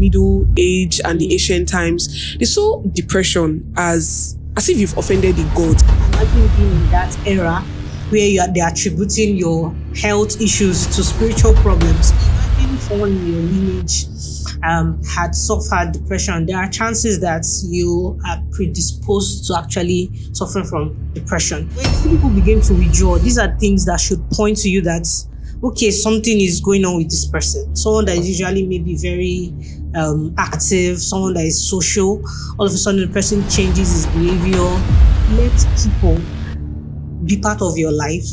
Middle Age and the ancient times, they saw depression as if you've offended the gods. Imagine being in that era where they're attributing your health issues to spiritual problems. Imagine someone in your lineage had suffered depression. There are chances that you are predisposed to actually suffering from depression. When people begin to withdraw, these are things that should point to you that, okay, something is going on with this person. Someone that is usually maybe very active, someone that is social, all of a sudden the person changes his behavior. Let people be part of your life.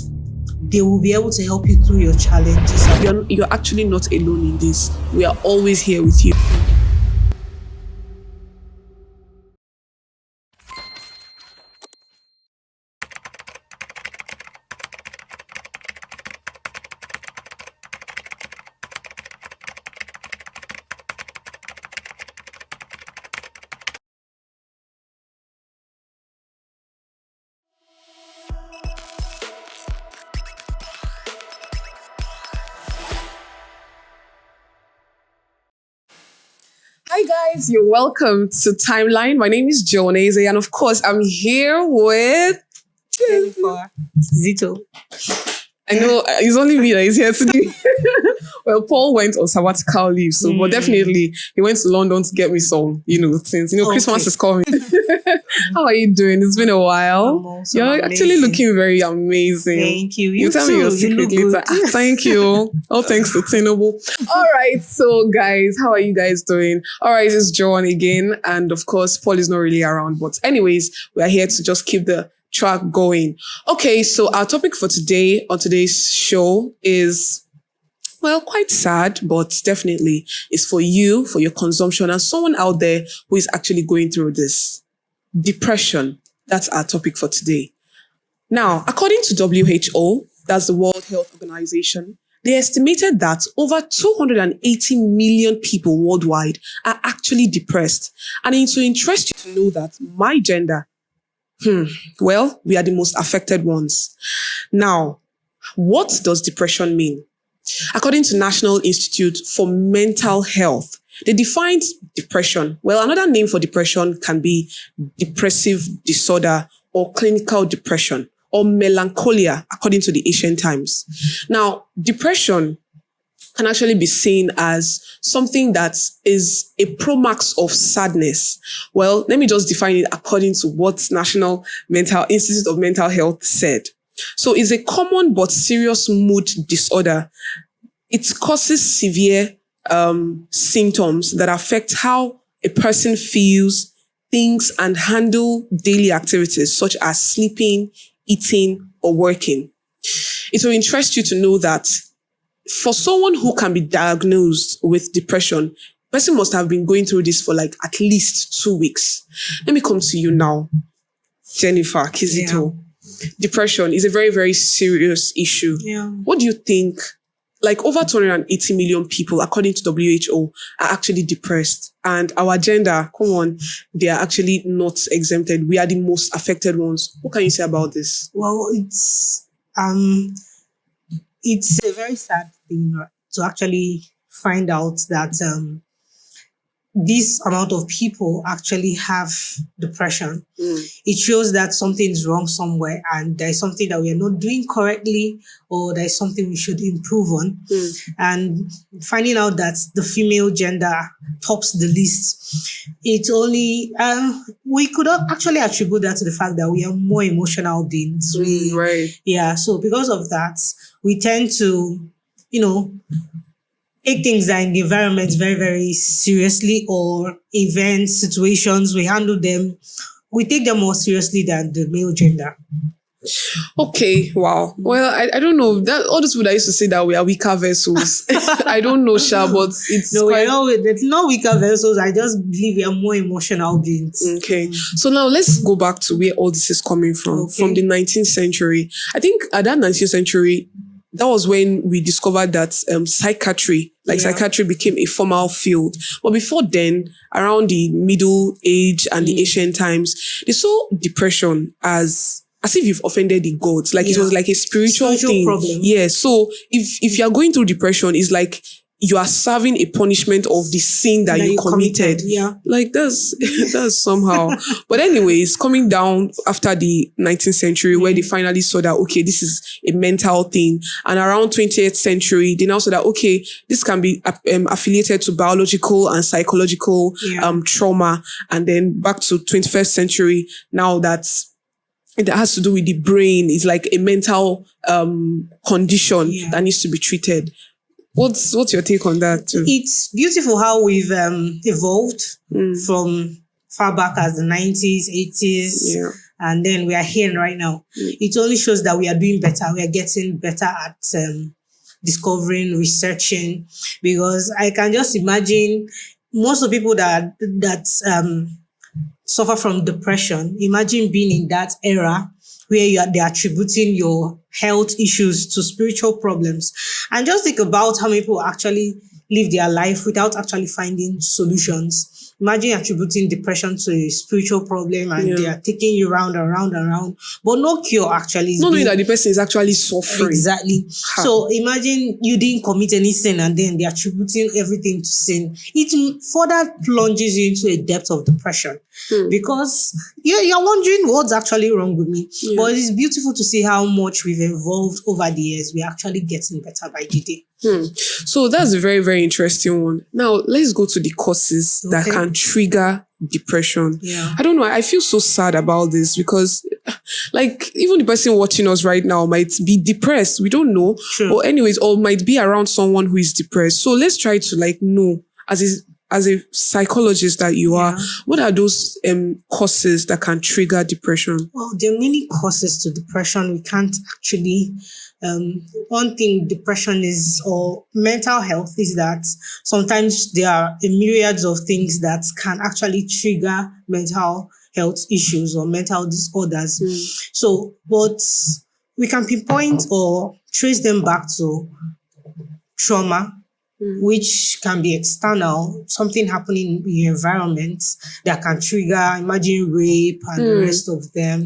They will be able to help you through your challenges. You're actually not alone in this. We are always here with you. Hi guys, you're welcome to Timeline. My name is Jonese, and of course I'm here with Jennifer Zito. I know it's only me that is here today. Well, Paul went on sabbatical leave, but definitely he went to London to get me some, things. Christmas is coming. How are you doing? It's been a while. You're amazing. Actually looking very amazing. Thank you. You tell me your secret later. Thank you. All thanks to Tinubu. All right, so guys, how are you guys doing? All right, it's Joan again, and of course, Paul is not really around. But anyways, we are here to just keep the track going. Okay, so our topic for today on today's show is, well, quite sad, but definitely is for you, for your consumption, and someone out there who is actually going through this. Depression. That's our topic for today. Now, according to WHO, that's the World Health Organization, they estimated that over 280 million people worldwide are actually depressed. And it will interest you to know that my gender, well, we are the most affected ones. Now, what does depression mean? According to National Institute for Mental Health, they defined depression. Well, another name for depression can be depressive disorder or clinical depression or melancholia, according to the ancient times. Now, depression can actually be seen as something that is a promax of sadness. Well, let me just define it according to what National Institute of Mental Health said. So it's a common but serious mood disorder. It causes severe symptoms that affect how a person feels, thinks, and handle daily activities such as sleeping, eating, or working. It will interest you to know that for someone who can be diagnosed with depression, the person must have been going through this for like at least 2 weeks. Let me come to you now, Jennifer Kizito. Yeah. Depression is a very, very serious issue. Yeah. What do you think? Like over 280 million people, according to WHO, are actually depressed. And our gender, come on, they are actually not exempted. We are the most affected ones. What can you say about this? Well, it's a very sad thing to actually find out that this amount of people actually have depression. It shows that something is wrong somewhere and there's something that we are not doing correctly or there's something we should improve on. And finding out that the female gender tops the list, it's only, we could actually attribute that to the fact that we are more emotional beings. Right. Yeah, so because of that, we tend to, take things that in the environment very, very seriously, or events, situations, we handle them, we take them more seriously than the male gender. Okay, wow. Well, I don't know. That all those people that used to say that we are weaker vessels. I don't know, Sha, but it's it's not weaker vessels. I just believe we are more emotional beings. Okay. So now let's go back to where all this is coming from the 19th century. I think at that 19th century, that was when we discovered that psychiatry became a formal field. But before then, around the Middle Age and the ancient times, they saw depression as if you've offended the gods. Like it was like a spiritual thing. Problem. Yeah. So if you're going through depression, it's like you are serving a punishment of the sin that you committed. Yeah. Like that's somehow. But anyways, coming down after the 19th century where they finally saw that, okay, this is a mental thing. And around 20th century, they now saw that, okay, this can be affiliated to biological and psychological trauma. And then back to 21st century, now that it has to do with the brain. It's like a mental condition that needs to be treated. What's your take on that too? It's beautiful how we've evolved from far back as the 90s, 80s, and then we are here right now. It only shows that we are doing better. We are getting better at discovering, researching, because I can just imagine most of the people that suffer from depression. Imagine being in that era where they're attributing your health issues to spiritual problems. And just think about how many people actually live their life without actually finding solutions. Imagine attributing depression to a spiritual problem and they are taking you round and round and round, but no cure actually. Not knowing that the person is actually suffering. Exactly. So imagine you didn't commit any sin and then they're attributing everything to sin. It further plunges you into a depth of depression because you're wondering what's actually wrong with me. But it's beautiful to see how much we've evolved over the years. We're actually getting better by the day. So that's a very, very interesting one. Now, let's go to the causes that can trigger depression. I don't know. I feel so sad about this because like even the person watching us right now might be depressed. We don't know. But anyways, or might be around someone who is depressed. So let's try to like know as a psychologist that you are, what are those causes that can trigger depression? Well, there are many causes to depression. We can't actually one thing depression is, or mental health, is that sometimes there are a myriad of things that can actually trigger mental health issues or mental disorders. So, but we can pinpoint or trace them back to trauma, which can be external, something happening in your environment that can trigger, imagine rape and the rest of them.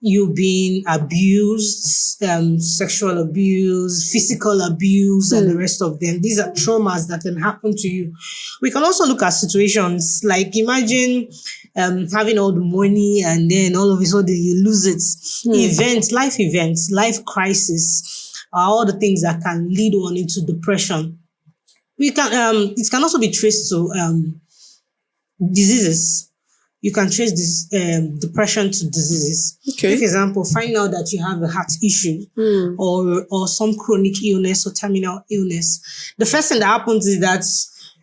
You being abused, sexual abuse, physical abuse, and the rest of them. These are traumas that can happen to you. We can also look at situations like imagine having all the money and then all of a sudden you lose it. Events, life crisis are all the things that can lead one into depression. We can it can also be traced to diseases. You can trace this depression to diseases. For example, find out that you have a heart issue or some chronic illness or terminal illness. The first thing that happens is that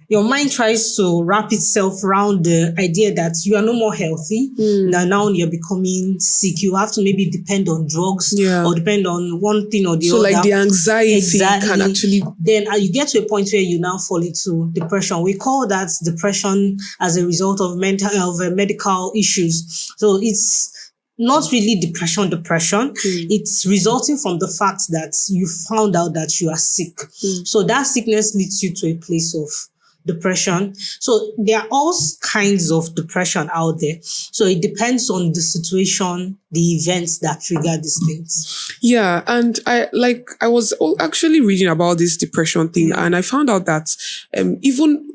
your mind tries to wrap itself around the idea that you are no more healthy. Now you're becoming sick. You have to maybe depend on drugs or depend on one thing or the other. So like the anxiety can actually... Then you get to a point where you now fall into depression. We call that depression as a result of medical issues. So it's not really depression. It's resulting from the fact that you found out that you are sick. So that sickness leads you to a place of depression. So there are all kinds of depression out there. So it depends on the situation, the events that trigger these things. Yeah, and I was actually reading about this depression thing, and I found out that even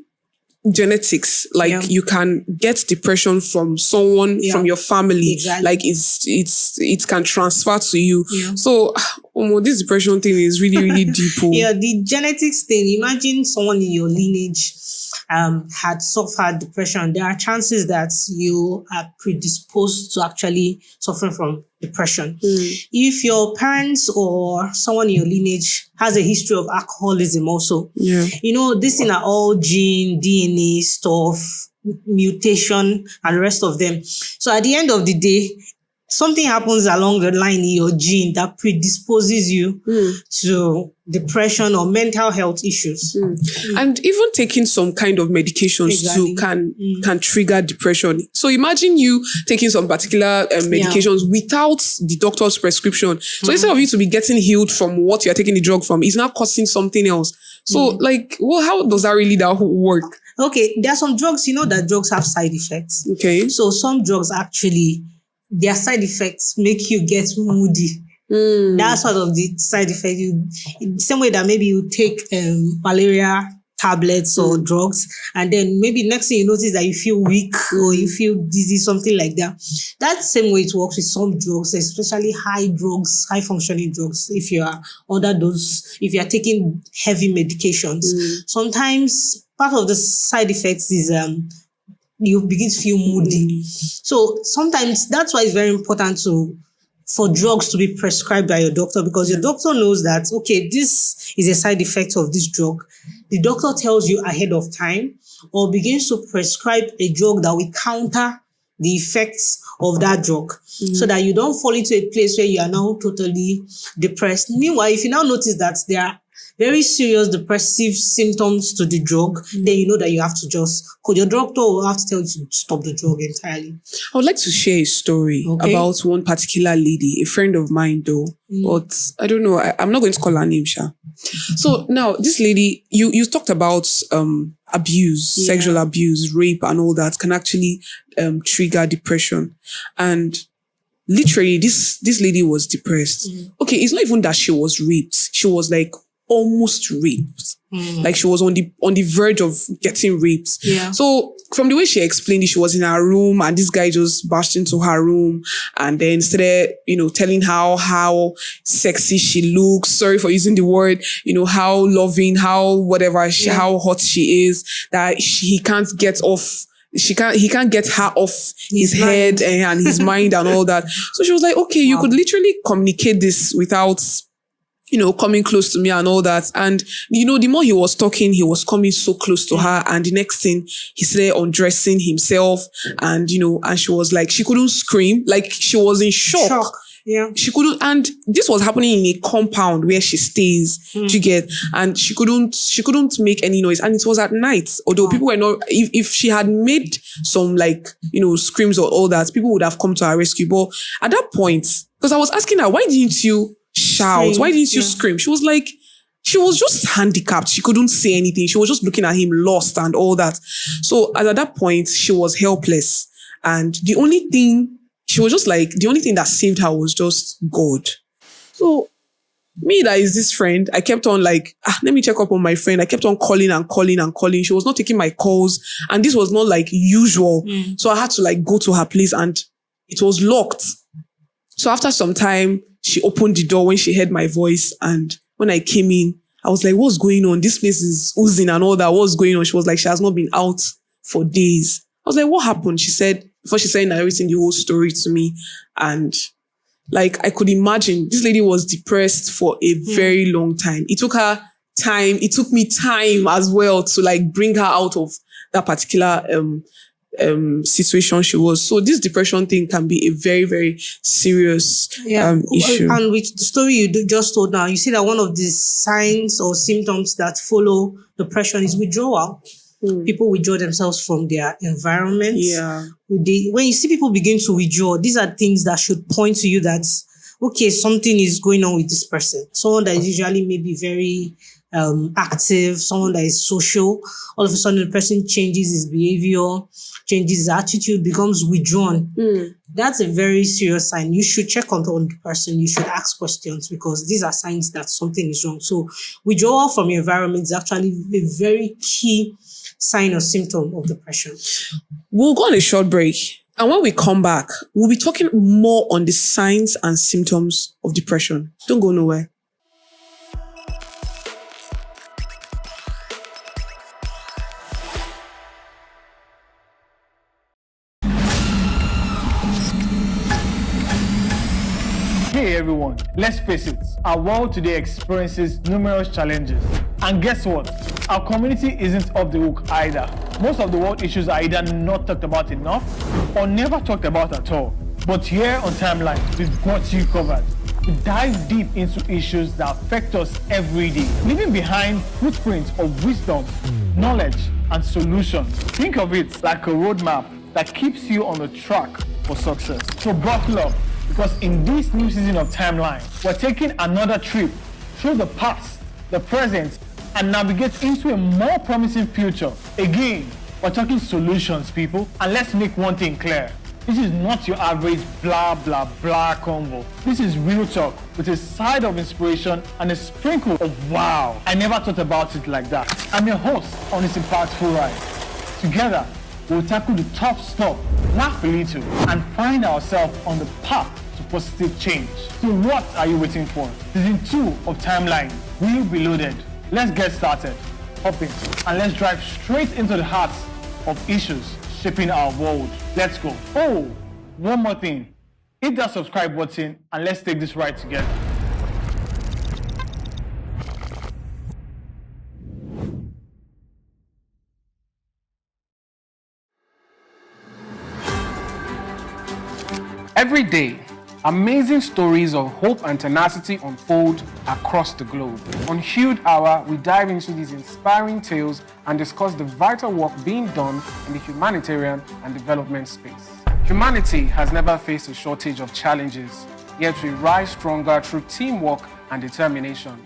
genetics, you can get depression from someone from your family. Like it can transfer to you. So this depression thing is really, really deep. The genetics thing, imagine someone in your lineage had suffered depression. There are chances that you are predisposed to actually suffering from depression. If your parents or someone in your lineage has a history of alcoholism also, these things are all gene, DNA stuff, mutation, and the rest of them. So at the end of the day, something happens along the line in your gene that predisposes you to depression or mental health issues. And even taking some kind of medications too can trigger depression. So imagine you taking some particular medications without the doctor's prescription. So instead of you to be getting healed from what you're taking the drug from, it's now causing something else. So how does that really work? Okay, there are some drugs, that drugs have side effects. So some drugs actually, their side effects make you get moody. That's sort of the side effect. In the same way that maybe you take malaria tablets or drugs, and then maybe next thing you notice that you feel weak or you feel dizzy, something like that. That's the same way it works with some drugs, especially high functioning drugs. If you are under those, if you are taking heavy medications, sometimes part of the side effects is you begin to feel moody. So sometimes that's why it's very important for drugs to be prescribed by your doctor, because your doctor knows that, okay, this is a side effect of this drug. The doctor tells you ahead of time or begins to prescribe a drug that will counter the effects of that drug, so that you don't fall into a place where you are now totally depressed. Meanwhile, if you now notice that there are very serious depressive symptoms to the drug, then you know that you have to because your doctor will have to tell you to stop the drug entirely. I would like to share a story about one particular lady, a friend of mine though, but I don't know, I'm not going to call her name, Sha. So now this lady, you talked about abuse, sexual abuse, rape and all that can actually trigger depression. And literally this lady was depressed. Okay, it's not even that she was raped. She was like almost raped. Like she was on the verge of getting raped. Yeah. So from the way she explained it, she was in her room and this guy just bashed into her room and then started, telling how sexy she looks. Sorry for using the word, how loving, how whatever, how hot she is, that he can't get off. He can't get her off his head and his mind and all that. So she was like, okay, you could literally communicate this without coming close to me and all that. And, the more he was talking, he was coming so close to her. And the next thing, he started undressing himself. And, and she was like, she couldn't scream. Like, she was in shock. Yeah. She couldn't, and this was happening in a compound where she stays, you get, and she couldn't make any noise. And it was at night, although people were not, if she had made some screams or all that, people would have come to her rescue. But at that point, because I was asking her, why didn't you shout? Why didn't you scream? She was like, she was just handicapped. She couldn't say anything. She was just looking at him lost and all that. So at that point, she was helpless. And the only thing that saved her was just God. So me, that is this friend, I kept on let me check up on my friend. I kept on calling and calling and calling. She was not taking my calls. And this was not usual. So I had to go to her place and it was locked. So after some time, she opened the door when she heard my voice. And when I came in, I was like, what's going on? This place is oozing and all that. What's going on? She was like, she has not been out for days. I was like, what happened? She said, before she started narrating the whole story to me. And I could imagine this lady was depressed for a very long time. It took her time. It took me time as well to bring her out of that particular situation she was. So this depression thing can be a very, very serious issue. And with the story you just told now, you see that one of the signs or symptoms that follow depression is withdrawal. People withdraw themselves from their environment. Yeah. When you see people begin to withdraw, these are things that should point to you that, okay, something is going on with this person. Someone that is usually maybe very active, someone that is social, all of a sudden the person changes his behavior, changes his attitude, becomes withdrawn. That's a very serious sign. You should check on the person. You should ask questions, because these are signs that something is wrong. So withdrawal from your environment is actually a very key sign or symptom of depression. We'll go on a short break. And when we come back, we'll be talking more on the signs and symptoms of depression. Don't go nowhere. Hey everyone, let's face it, our world today experiences numerous challenges. And guess what? Our community isn't off the hook either. Most of the world issues are either not talked about enough or never talked about at all. But here on Timeline, we've got you covered. We dive deep into issues that affect us every day, leaving behind footprints of wisdom, knowledge, and solutions. Think of it like a roadmap that keeps you on the track for success. So buckle up, because in this new season of Timeline, we're taking another trip through the past, the present, and navigate into a more promising future. Again, we're talking solutions, people. And let's make one thing clear. This is not your average blah blah blah convo. This is real talk with a side of inspiration and a sprinkle of wow. I never thought about it like that. I'm your host on this impactful ride. Together, we'll tackle the tough stuff, laugh a little, and find ourselves on the path to positive change. So what are you waiting for? Season 2 of Timeline will be loaded. Let's get started. Hop in and let's drive straight into the hearts of issues shaping our world. Let's go. Oh, one more thing. Hit that subscribe button and let's take this ride together. Every day, amazing stories of hope and tenacity unfold across the globe. On Hued Hour, we dive into these inspiring tales and discuss the vital work being done in the humanitarian and development space. Humanity has never faced a shortage of challenges, yet we rise stronger through teamwork and determination.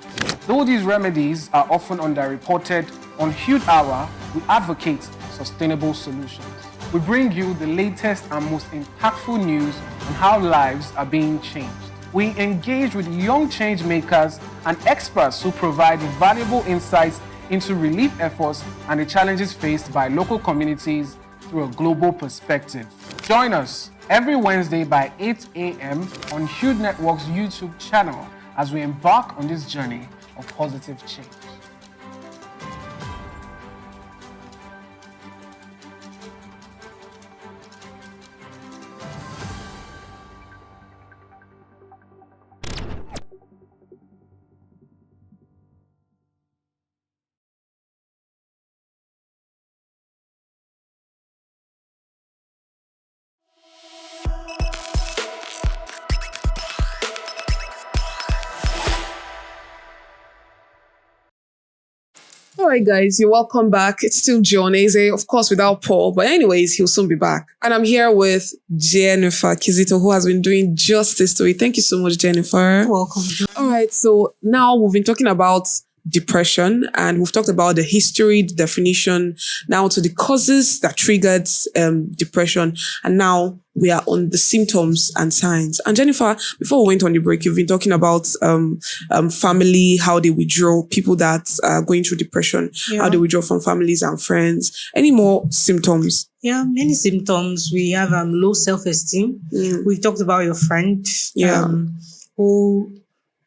Though these remedies are often underreported, on Hued Hour, we advocate sustainable solutions. We bring you the latest and most impactful news on how lives are being changed. We engage with young change makers and experts who provide valuable insights into relief efforts and the challenges faced by local communities through a global perspective. Join us every Wednesday by 8 a.m. on Hued Network's YouTube channel as we embark on this journey of positive change. All right, guys, you're welcome back. It's still John Eze, of course, without Paul. But anyways, he'll soon be back. And I'm here with Jennifer Kizito, who has been doing justice to it. Thank you so much, Jennifer. You're welcome. All right, so now we've been talking about depression and we've talked about the history, the definition, now to the causes that triggered depression. And now we are on the symptoms and signs. And Jennifer, before we went on the break, you've been talking about family, how they withdraw, people that are going through depression, how they withdraw from families and friends. Any more symptoms? Yeah, many symptoms. We have low self-esteem. We've talked about your friend who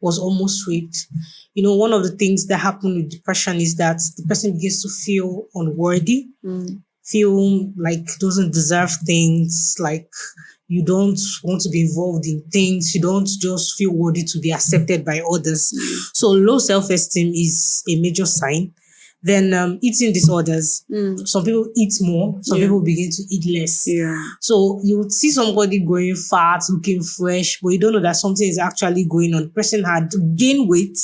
was almost raped. You know, one of the things that happen with depression is that the person begins to feel unworthy, feel like doesn't deserve things, like you don't want to be involved in things, you don't just feel worthy to be accepted by others. So low self-esteem is a major sign. Then eating disorders. Some people eat more, some people begin to eat less. So you would see somebody going fat, looking fresh, but you don't know that something is actually going on. The person had gained weight,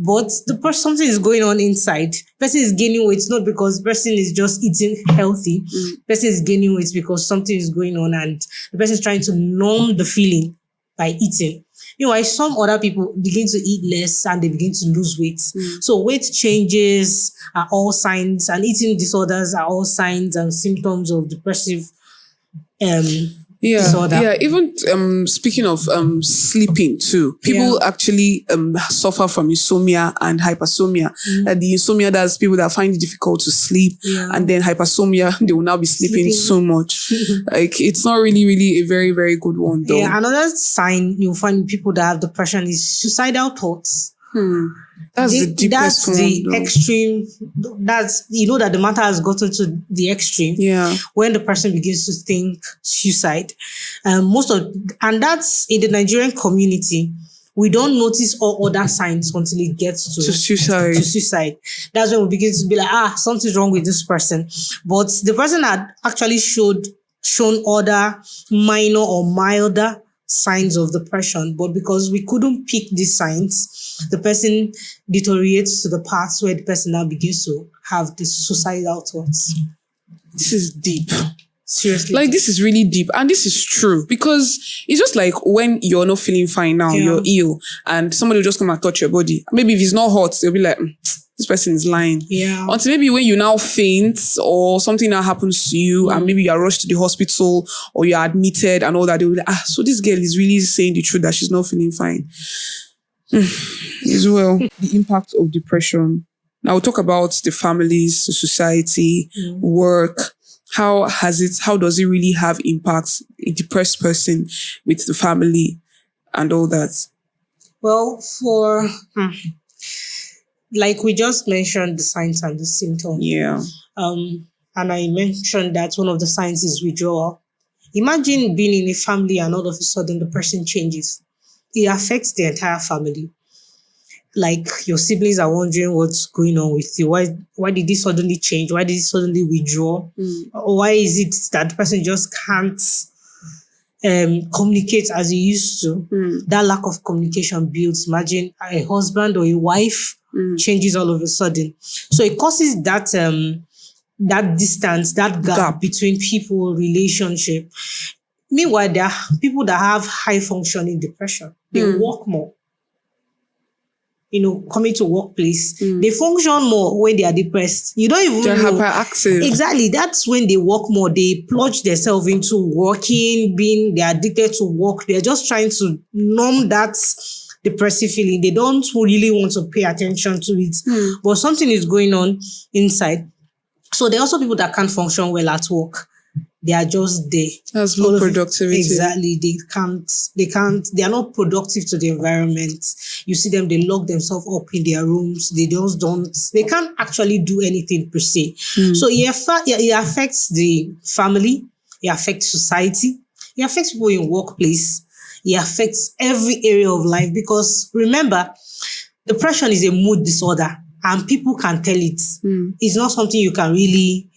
but something is going on inside. The person is gaining weight not because the person is just eating healthy. The person is gaining weight because something is going on and the person is trying to numb the feeling by eating. Meanwhile, some other people begin to eat less and they begin to lose weight. So weight changes are all signs, and eating disorders are all signs and symptoms of depressive disorder. Yeah, even speaking of sleeping too, people actually suffer from insomnia and hypersomnia. The insomnia, that's people that find it difficult to sleep, and then hypersomnia, they will now be sleeping so much. Like, it's not really a very, very good one though. Yeah, another sign you'll find people that have depression is suicidal thoughts. That's the deepest That's the extreme. That's, you know, that the matter has gotten to the extreme. When the person begins to think suicide. And that's in the Nigerian community. We don't notice all other signs until it gets to suicide. That's when we begin to be like, something's wrong with this person. But the person had actually shown other minor or milder signs of depression, but because we couldn't pick these signs, the person deteriorates to the parts where the person now begins to have the suicidal thoughts. This is deep. Seriously. Like, this is really deep. And this is true. Because it's just like when you're not feeling fine now, you're ill, and somebody will just come and touch your body. Maybe if it's not hot, they'll be like, this person is lying. Yeah. Until maybe when you now faint or something now happens to you and maybe you are rushed to the hospital or you are admitted and all that, they will be like, so this girl is really saying the truth that she's not feeling fine. As well, the impact of depression. Now we'll talk about the families, the society, work. How does it really have impacts, a depressed person with the family and all that? Well, like we just mentioned the signs and the symptoms. Yeah. And I mentioned that one of the signs is withdrawal. Imagine being in a family and all of a sudden the person changes. It affects the entire family. Like your siblings are wondering what's going on with you. Why did this suddenly change? Why did it suddenly withdraw? Or why is it that the person just can't communicate as he used to? That lack of communication builds. Imagine a husband or a wife changes all of a sudden. So it causes that that distance, that gap between people, relationship. Meanwhile, there are people that have high functioning depression. They work more. Coming to workplace, they function more when they are depressed. You don't even They're know. hyperactive. Exactly. That's when they work more. They plunge themselves into working, they're addicted to work. They're just trying to numb that depressive feeling. They don't really want to pay attention to it. But something is going on inside. So there are also people that can't function well at work. They are just there. That's low productivity. Exactly. They are not productive to the environment. You see them, they lock themselves up in their rooms. They can't actually do anything per se. So it affects the family. It affects society. It affects people in workplace. It affects every area of life because remember, depression is a mood disorder and people can tell it. It's not something you can really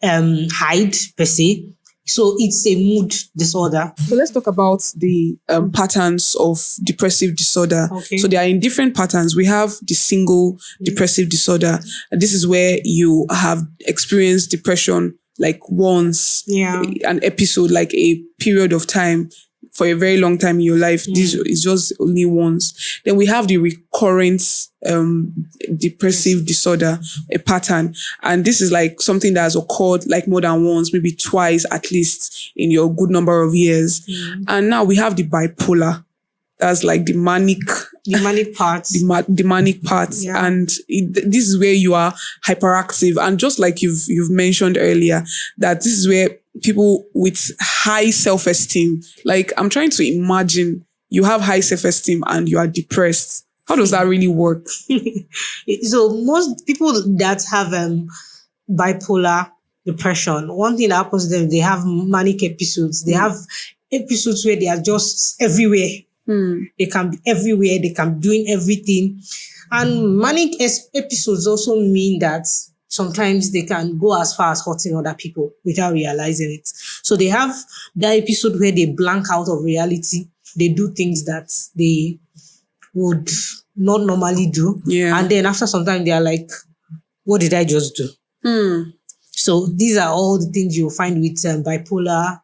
hide per se. So it's a mood disorder. So let's talk about the patterns of depressive disorder. Okay. So they are in different patterns. We have the single depressive disorder. And this is where you have experienced depression like once, an episode, like a period of time for a very long time in your life. This is just only once. Then we have the recurrent depressive disorder, a pattern. And this is like something that has occurred like more than once, maybe twice at least in your good number of years. And now we have the bipolar. That's like the manic part. The manic part. Yeah. And this is where you are hyperactive. And just like you've mentioned earlier, that this is where people with high self-esteem, like I'm trying to imagine you have high self-esteem and you are depressed. How does that really work? So most people that have bipolar depression, one thing that happens to them, they have manic episodes. They have episodes where they are just everywhere. They can be everywhere. They can be doing everything. And manic episodes also mean that sometimes they can go as far as hurting other people without realizing it. So they have that episode where they blank out of reality. They do things that they would not normally do. Yeah. And then after some time, they are like, what did I just do? So these are all the things you'll find with bipolar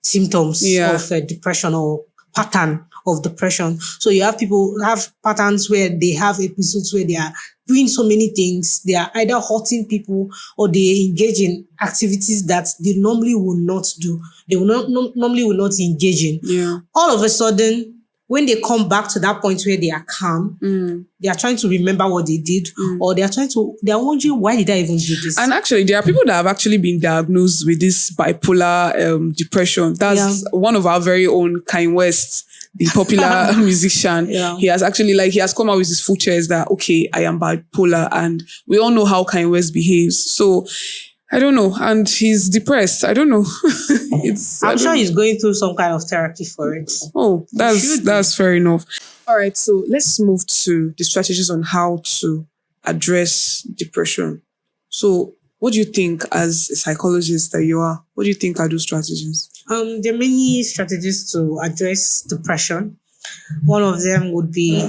symptoms of depression or pattern of depression. So you have people have patterns where they have episodes where they are doing so many things. They are either hurting people or they engage in activities that they normally would not do. They will not normally will not engage in. Yeah. All of a sudden, when they come back to that point where they are calm, they are trying to remember what they did, or they are wondering, why did I even do this? And actually, there are people that have actually been diagnosed with this bipolar depression. That's one of our very own Kanye West, the popular musician. Yeah. He has actually, he has come out with his full chest that, okay, I am bipolar. And we all know how Kanye West behaves. So, I don't know. And he's depressed. I don't know. I'm sure he's going through some kind of therapy for it. Oh, that's fair enough. All right. So let's move to the strategies on how to address depression. So what do you think as a psychologist that you are? What do you think are those strategies? There are many strategies to address depression. One of them would be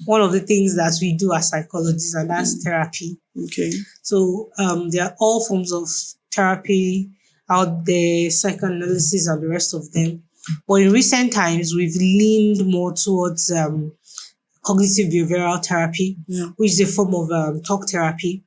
one of the things that we do as psychologists, and that's therapy. Okay. So there are all forms of therapy out there, psychoanalysis and the rest of them. But in recent times, we've leaned more towards cognitive behavioral therapy, which is a form of talk therapy,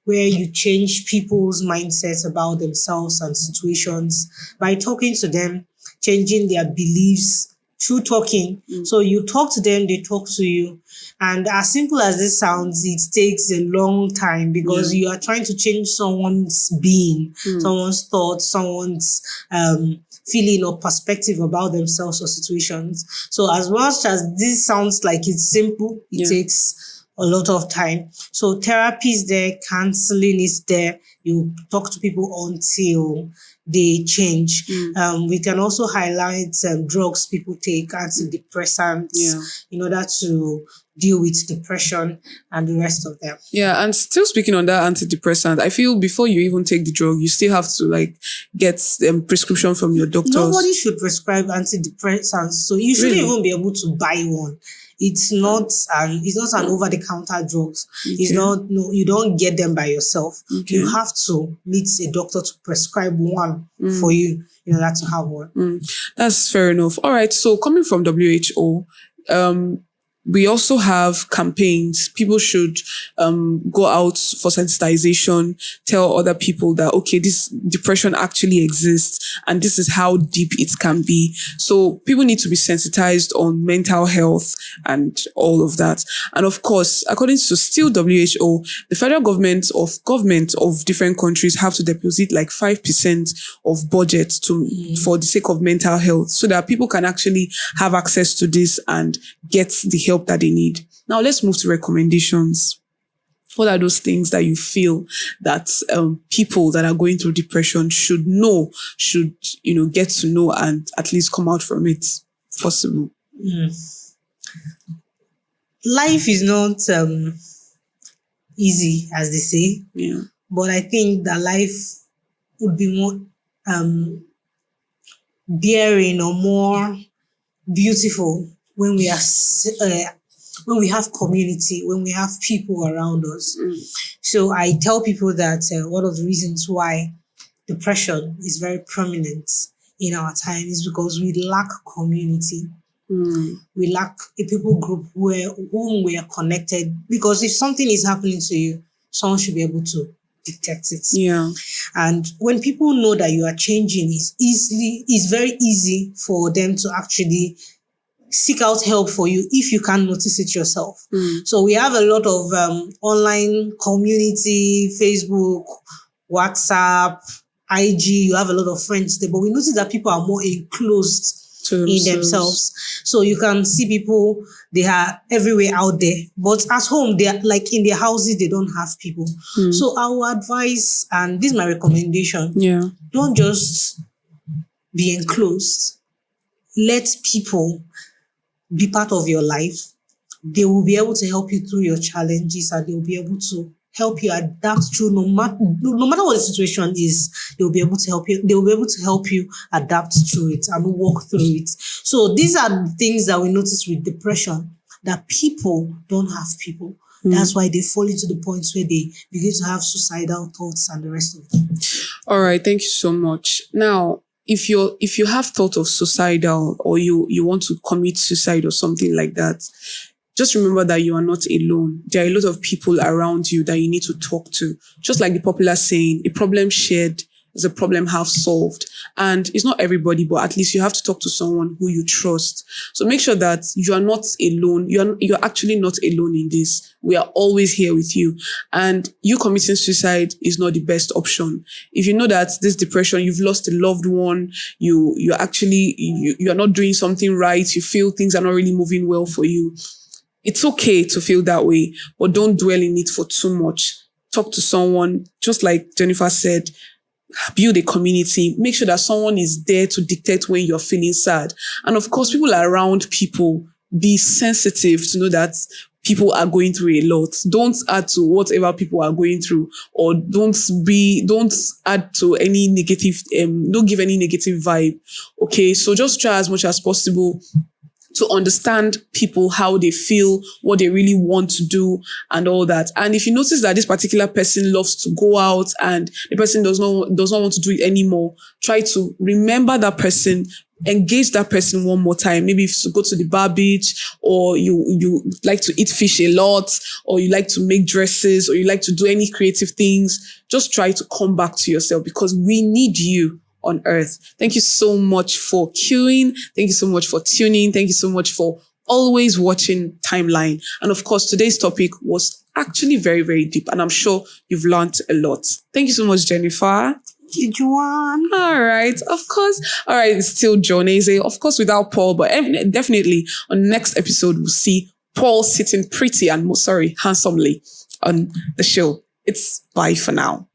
where you change people's mindsets about themselves and situations by talking to them, changing their beliefs through talking. So you talk to them, they talk to you. And as simple as this sounds, it takes a long time because you are trying to change someone's being, someone's thoughts, someone's feeling or perspective about themselves or situations. So as much as this sounds like it's simple, it takes a lot of time. So therapy is there, counseling is there. You talk to people until they change. We can also highlight drugs people take, antidepressants, in order to deal with depression and the rest of them. Yeah, and still speaking on that antidepressant, I feel before you even take the drug, you still have to get prescription from your doctors. Nobody should prescribe antidepressants, so you shouldn't even be able to buy one. It's not an over-the-counter drugs. It's not, you don't get them by yourself. You have to meet a doctor to prescribe one for you in order to have one. That's fair enough. All right. So coming from WHO, we also have campaigns. People should go out for sensitization, tell other people that, okay, this depression actually exists and this is how deep it can be. So people need to be sensitized on mental health and all of that. And of course, according to still WHO, the federal government of different countries have to deposit 5% of budget for the sake of mental health so that people can actually have access to this and get the help that they need. Now let's move to recommendations. What are those things that you feel that people that are going through depression should get to know and at least come out from it if possible? Life is not easy, as they say. But I think that life would be more bearing or more beautiful when we are when we have community, when we have people around us. So I tell people that one of the reasons why depression is very prominent in our time is because we lack community. We lack a people group whom we are connected. Because if something is happening to you, someone should be able to detect it. And when people know that you are changing, it's very easy for them to actually seek out help for you if you can't notice it yourself. So we have a lot of online community, Facebook, WhatsApp, IG. You have a lot of friends there, but we notice that people are more enclosed in themselves. So you can see people, they are everywhere out there, but at home, they are in their houses, they don't have people. So our advice, and this is my recommendation, don't just be enclosed. Let people be part of your life. They will be able to help you through your challenges, and they will be able to help you adapt through no matter what the situation is. They will be able to help you. They will be able to help you adapt through it and walk through it. So these are the things that we notice with depression, that people don't have people. That's why they fall into the points where they begin to have suicidal thoughts and the rest of them. All right, thank you so much. Now, if you have thought of suicidal, or you want to commit suicide or something like that, just remember that you are not alone. There are a lot of people around you that you need to talk to. Just like the popular saying, a problem shared is a problem half solved. And it's not everybody, but at least you have to talk to someone who you trust. So make sure that you are not alone. You're actually not alone in this. We are always here with you. And you committing suicide is not the best option. If you know that this depression, you've lost a loved one, you're not doing something right, you feel things are not really moving well for you, it's okay to feel that way, but don't dwell in it for too much. Talk to someone, just like Jennifer said, build a community, make sure that someone is there to dictate when you're feeling sad. And of course, people around people, be sensitive to know that people are going through a lot. Don't add to whatever people are going through, or don't add to any negative, don't give any negative vibe. Okay. So just try as much as possible to understand people, how they feel, what they really want to do, and all that. And if you notice that this particular person loves to go out and the person does not want to do it anymore, try to remember that person, engage that person one more time. Maybe if you go to the bar beach, or you like to eat fish a lot, or you like to make dresses, or you like to do any creative things, just try to come back to yourself, because we need you on earth. Thank you so much for queuing. Thank you so much for tuning. Thank you so much for always watching Timeline. And of course, today's topic was actually very, very deep, and I'm sure you've learned a lot. Thank you so much, Jennifer. Juan. All right, of course. All right, it's still Jonese, of course, without Paul, but definitely on the next episode, we'll see Paul sitting pretty and handsomely on the show. It's bye for now.